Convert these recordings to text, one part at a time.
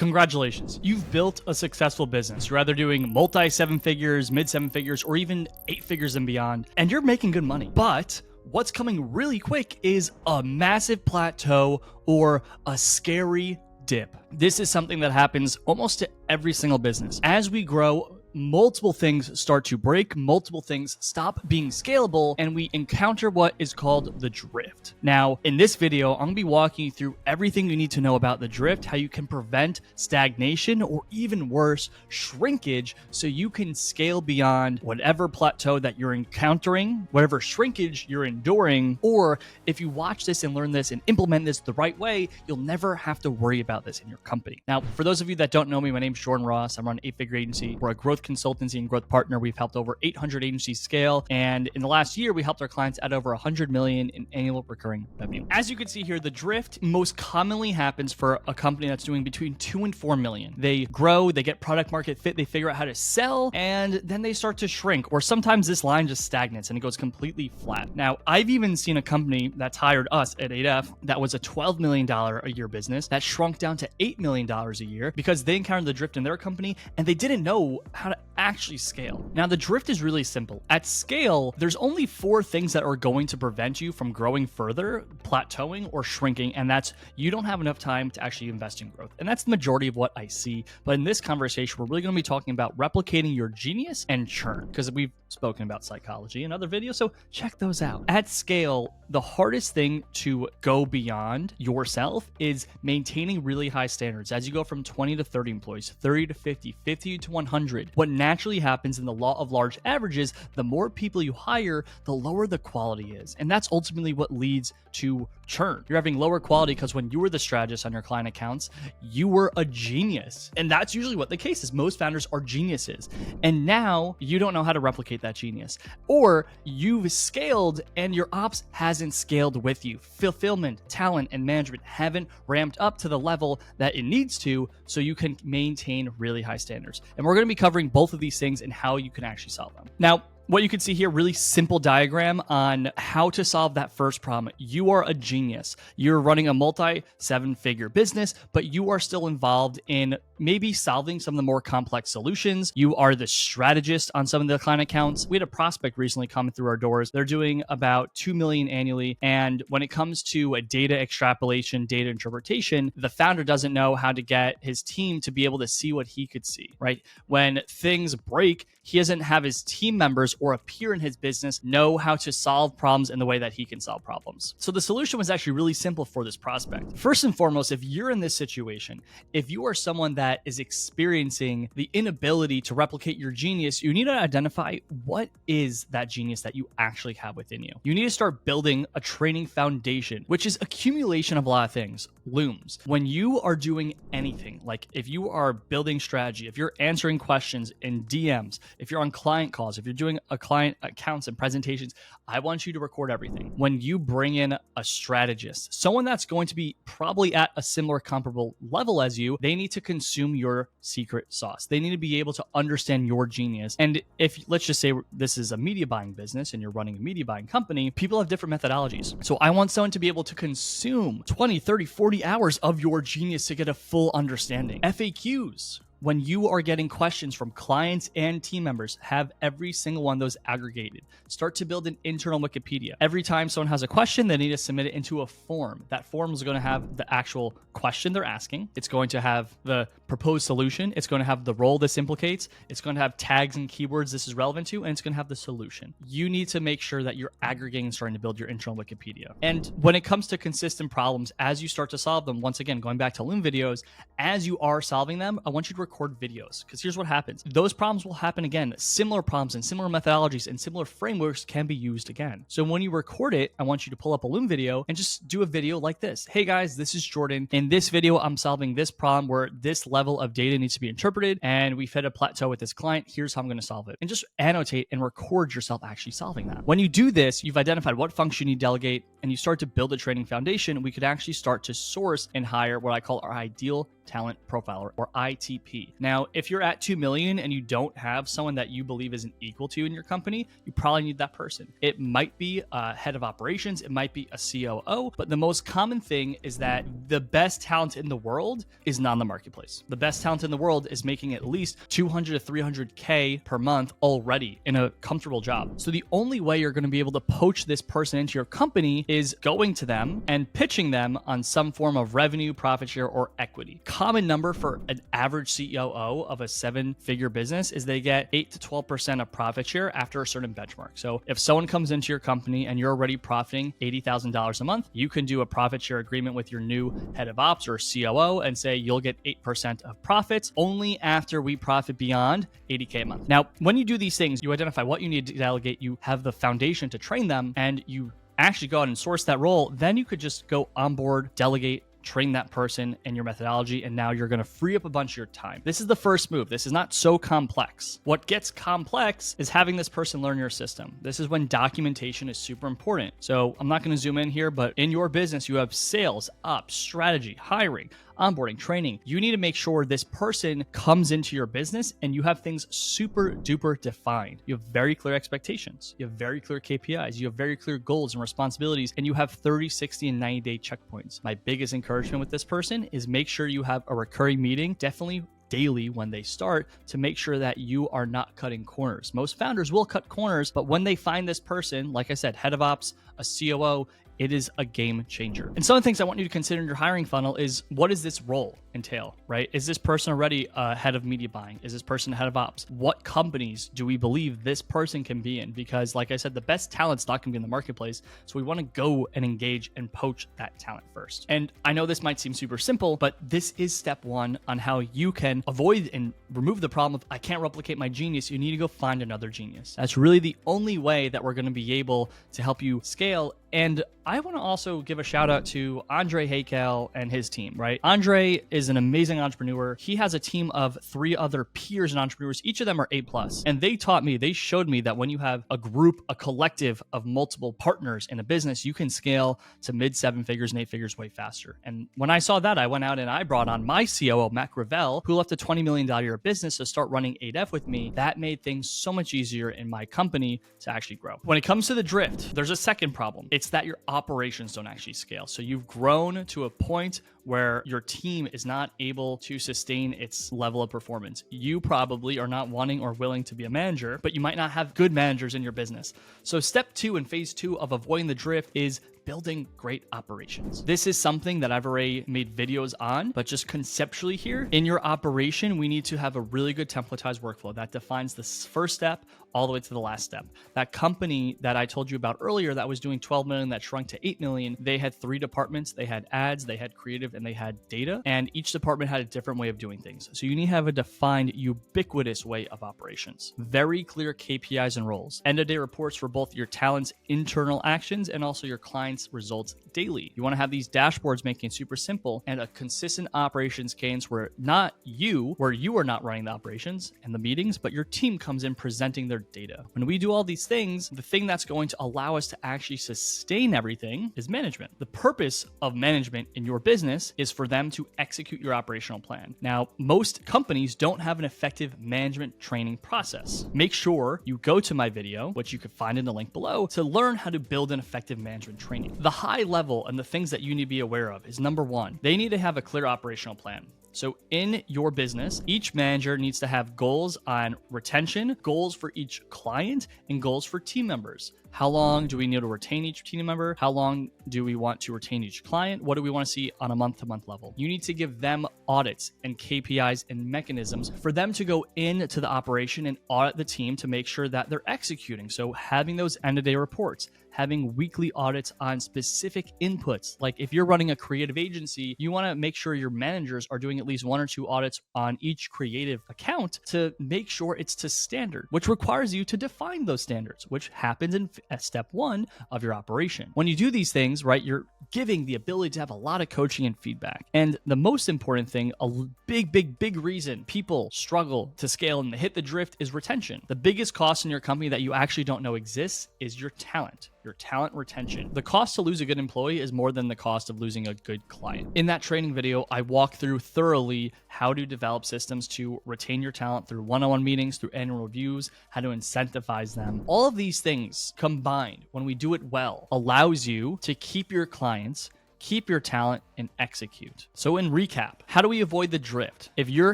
Congratulations, you've built a successful business. You're either doing multi 7 figures, mid 7 figures, or even 8 figures and beyond, and you're making good money. But what's coming really quick is a massive plateau or a scary dip. This is something that happens almost to every single business. As we grow, multiple things start to break, multiple things stop being scalable, and we encounter what is called the drift. Now, in this video, I'm going to be walking you through everything you need to know about the drift, how you can prevent stagnation, or even worse, shrinkage, so you can scale beyond whatever plateau that you're encountering, whatever shrinkage you're enduring, or if you watch this and learn this and implement this the right way, you'll never have to worry about this in your company. Now, for those of you that don't know me, my name is Jordan Ross. I run an 8-figure agency. We're a growth consultancy and growth partner. We've helped over 800 agencies scale, and in the last year we helped our clients add over 100 million in annual recurring revenue. As you can see here, the drift most commonly happens for a company that's doing between 2 and 4 million. They grow, they get product market fit, they figure out how to sell, and then they start to shrink, or sometimes this line just stagnates and it goes completely flat. Now, I've even seen a company that's hired us at 8F that was a $12 million a year business that shrunk down to $8 million a year because they encountered the drift in their company and they didn't know how to actually scale. Now, the drift is really simple. At scale, there's only 4 things that are going to prevent you from growing further, plateauing, or shrinking, and that's you don't have enough time to actually invest in growth. And that's the majority of what I see. But in this conversation, we're really going to be talking about replicating your genius and churn, because we've spoken about psychology in other videos, so check those out. At scale, the hardest thing to go beyond yourself is maintaining really high standards. As you go from 20 to 30 employees, 30 to 50, 50 to 100, what naturally happens in the law of large averages, the more people you hire, the lower the quality is. And that's ultimately what leads to churn. You're having lower quality because when you were the strategist on your client accounts, you were a genius. And that's usually what the case is. Most founders are geniuses. And now you don't know how to replicate that genius. Or you've scaled and your ops hasn't scaled with you. Fulfillment, talent, and management haven't ramped up to the level that it needs to so you can maintain really high standards. And we're going to be covering both of these things and how you can actually solve them. Now, what you can see here, really simple diagram on how to solve that first problem. You are a genius. You're running a multi 7-figure business, but you are still involved in maybe solving some of the more complex solutions. You are the strategist on some of the client accounts. We had a prospect recently come through our doors. They're doing about 2 million annually. And when it comes to a data extrapolation, data interpretation, the founder doesn't know how to get his team to be able to see what he could see, right? When things break, he doesn't have his team members or a peer in his business know how to solve problems in the way that he can solve problems. So the solution was actually really simple for this prospect. First and foremost, if you're in this situation, if you are someone that is experiencing the inability to replicate your genius, you need to identify what is that genius that you actually have within you. You need to start building a training foundation, which is accumulation of a lot of things, looms. When you are doing anything, like if you are building strategy, if you're answering questions in DMs, if you're on client calls, if you're doing a client accounts and presentations, I want you to record everything. When you bring in a strategist, someone that's going to be probably at a similar comparable level as you, they need to consume your secret sauce. They need to be able to understand your genius. And if, let's just say this is a media buying business and you're running a media buying company, people have different methodologies. So I want someone to be able to consume 20, 30, 40 hours of your genius to get a full understanding. FAQs. When you are getting questions from clients and team members, have every single one of those aggregated. Start to build an internal Wikipedia. Every time someone has a question, they need to submit it into a form. That form is going to have the actual question they're asking. It's going to have the proposed solution. It's going to have the role this implicates. It's going to have tags and keywords this is relevant to, and it's going to have the solution. You need to make sure that you're aggregating and starting to build your internal Wikipedia. And when it comes to consistent problems, as you start to solve them, once again, going back to Loom videos, as you are solving them, I want you to record videos, because here's what happens. Those problems will happen again. Similar problems and similar methodologies and similar frameworks can be used again. So when you record it, I want you to pull up a Loom video and just do a video like this. Hey guys, this is Jordan. In this video, I'm solving this problem where this level of data needs to be interpreted, and we've hit a plateau with this client. Here's how I'm going to solve it. And just annotate and record yourself actually solving that. When you do this, you've identified what function you delegate, and you start to build a training foundation. We could actually start to source and hire what I call our ideal talent profiler, or ITP. Now, if you're at 2 million and you don't have someone that you believe isn't equal to in your company, you probably need that person. It might be a head of operations, it might be a COO, but the most common thing is that the best talent in the world is not in the marketplace. The best talent in the world is making at least 200 to 300K per month already in a comfortable job. So the only way you're going to be able to poach this person into your company is going to them and pitching them on some form of revenue, profit share, or equity. Common number for an average COO of a 7-figure business is they get 8 to 12% of profit share after a certain benchmark. So if someone comes into your company and you're already profiting $80,000 a month, you can do a profit share agreement with your new head of ops or COO and say you'll get 8% of profits only after we profit beyond 80K a month. Now, when you do these things, you identify what you need to delegate, you have the foundation to train them, and you actually go out and source that role. Then you could just go onboard, delegate, train that person in your methodology, and now you're going to free up a bunch of your time. This is the first move. This is not so complex. What gets complex is having this person learn your system. This is when documentation is super important. So I'm not going to zoom in here, but in your business, you have sales, ops, strategy, hiring, onboarding, training. You need to make sure this person comes into your business and you have things super duper defined. You have very clear expectations. You have very clear KPIs. You have very clear goals and responsibilities, and you have 30, 60, and 90-day checkpoints. My biggest encouragement with this person is make sure you have a recurring meeting, definitely daily when they start, to make sure that you are not cutting corners. Most founders will cut corners, but when they find this person, like I said, head of ops, a COO, it is a game changer. And some of the things I want you to consider in your hiring funnel is, what does this role entail, right? Is this person already head of media buying? Is this person head of ops? What companies do we believe this person can be in? Because like I said, the best talent's not gonna be in the marketplace. So we wanna go and engage and poach that talent first. And I know this might seem super simple, but this is step one on how you can avoid and remove the problem of, I can't replicate my genius. You need to go find another genius. That's really the only way that we're gonna be able to help you scale. And I want to also give a shout out to Andre Haykal and his team, right? Andre is an amazing entrepreneur. He has a team of 3 other peers and entrepreneurs. Each of them are A+. And they taught me, they showed me that when you have a group, a collective of multiple partners in a business, you can scale to mid 7 figures and 8 figures way faster. And when I saw that, I went out and I brought on my COO, Matt Gravel, who left a $20 million a year business to start running 8F with me. That made things so much easier in my company to actually grow. When it comes to the drift, there's a second problem. It's that your operations don't actually scale. So you've grown to a point where your team is not able to sustain its level of performance. You probably are not wanting or willing to be a manager, but you might not have good managers in your business. So step 2 in phase 2 of avoiding the drift is building great operations. This is something that I've already made videos on, but just conceptually here, in your operation, we need to have a really good templatized workflow that defines the first step all the way to the last step. That company that I told you about earlier that was doing 12 million, that shrunk to 8 million, they had 3 departments. They had ads, they had creative, and they had data. And each department had a different way of doing things. So you need to have a defined, ubiquitous way of operations. Very clear KPIs and roles. End-of-day reports for both your talent's internal actions and also your clients' results daily. You want to have these dashboards making it super simple, and a consistent operations cadence where you are not running the operations and the meetings, but your team comes in presenting their data. When we do all these things, the thing that's going to allow us to actually sustain everything is management. The purpose of management in your business is for them to execute your operational plan. Now, most companies don't have an effective management training process. Make sure you go to my video, which you can find in the link below, to learn how to build an effective management training. The high level and the things that you need to be aware of is, number 1, they need to have a clear operational plan. So in your business, each manager needs to have goals on retention, goals for each client, and goals for team members. How long do we need to retain each team member? How long do we want to retain each client? What do we want to see on a month-to-month level? You need to give them audits and KPIs and mechanisms for them to go into the operation and audit the team to make sure that they're executing. So having those end-of-day reports, having weekly audits on specific inputs. Like if you're running a creative agency, you want to make sure your managers are doing at least 1 or 2 audits on each creative account to make sure it's to standard, which requires you to define those standards, which happens in step 1 of your operation. When you do these things, right, you're giving the ability to have a lot of coaching and feedback. And the most important thing, a big reason people struggle to scale and hit the drift is retention. The biggest cost in your company that you actually don't know exists is your talent. your talent retention. The cost to lose a good employee is more than the cost of losing a good client. In that training video, I walk through thoroughly how to develop systems to retain your talent through one-on-one meetings, through annual reviews, how to incentivize them. All of these things combined, when we do it well, allows you to keep your clients, keep your talent, and execute. So in recap, how do we avoid the drift? If you're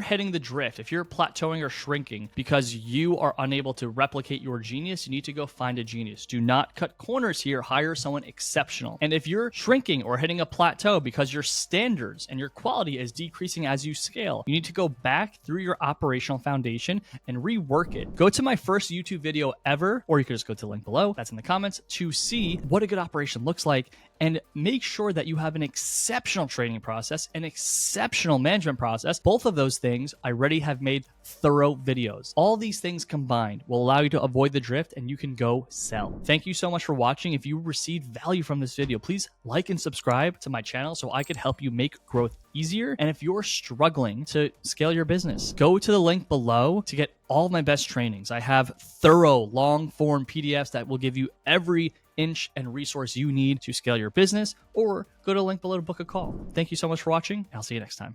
hitting the drift, if you're plateauing or shrinking because you are unable to replicate your genius, you need to go find a genius. Do not cut corners here. Hire someone exceptional. And if you're shrinking or hitting a plateau because your standards and your quality is decreasing as you scale, you need to go back through your operational foundation and rework it. Go to my first YouTube video ever, or you could just go to the link below, that's in the comments, to see what a good operation looks like, and make sure that you have an exceptional training process, an exceptional management process. Both of those things I already have made thorough videos. All these things combined will allow you to avoid the drift and you can go sell. Thank you so much for watching. If you received value from this video, please like and subscribe to my channel so I could help you make growth easier. And if you're struggling to scale your business, go to the link below to get all of my best trainings. I have thorough long form PDFs that will give you every inch and resource you need to scale your business, or go to the link below to book a call. Thank you so much for watching. I'll see you next time.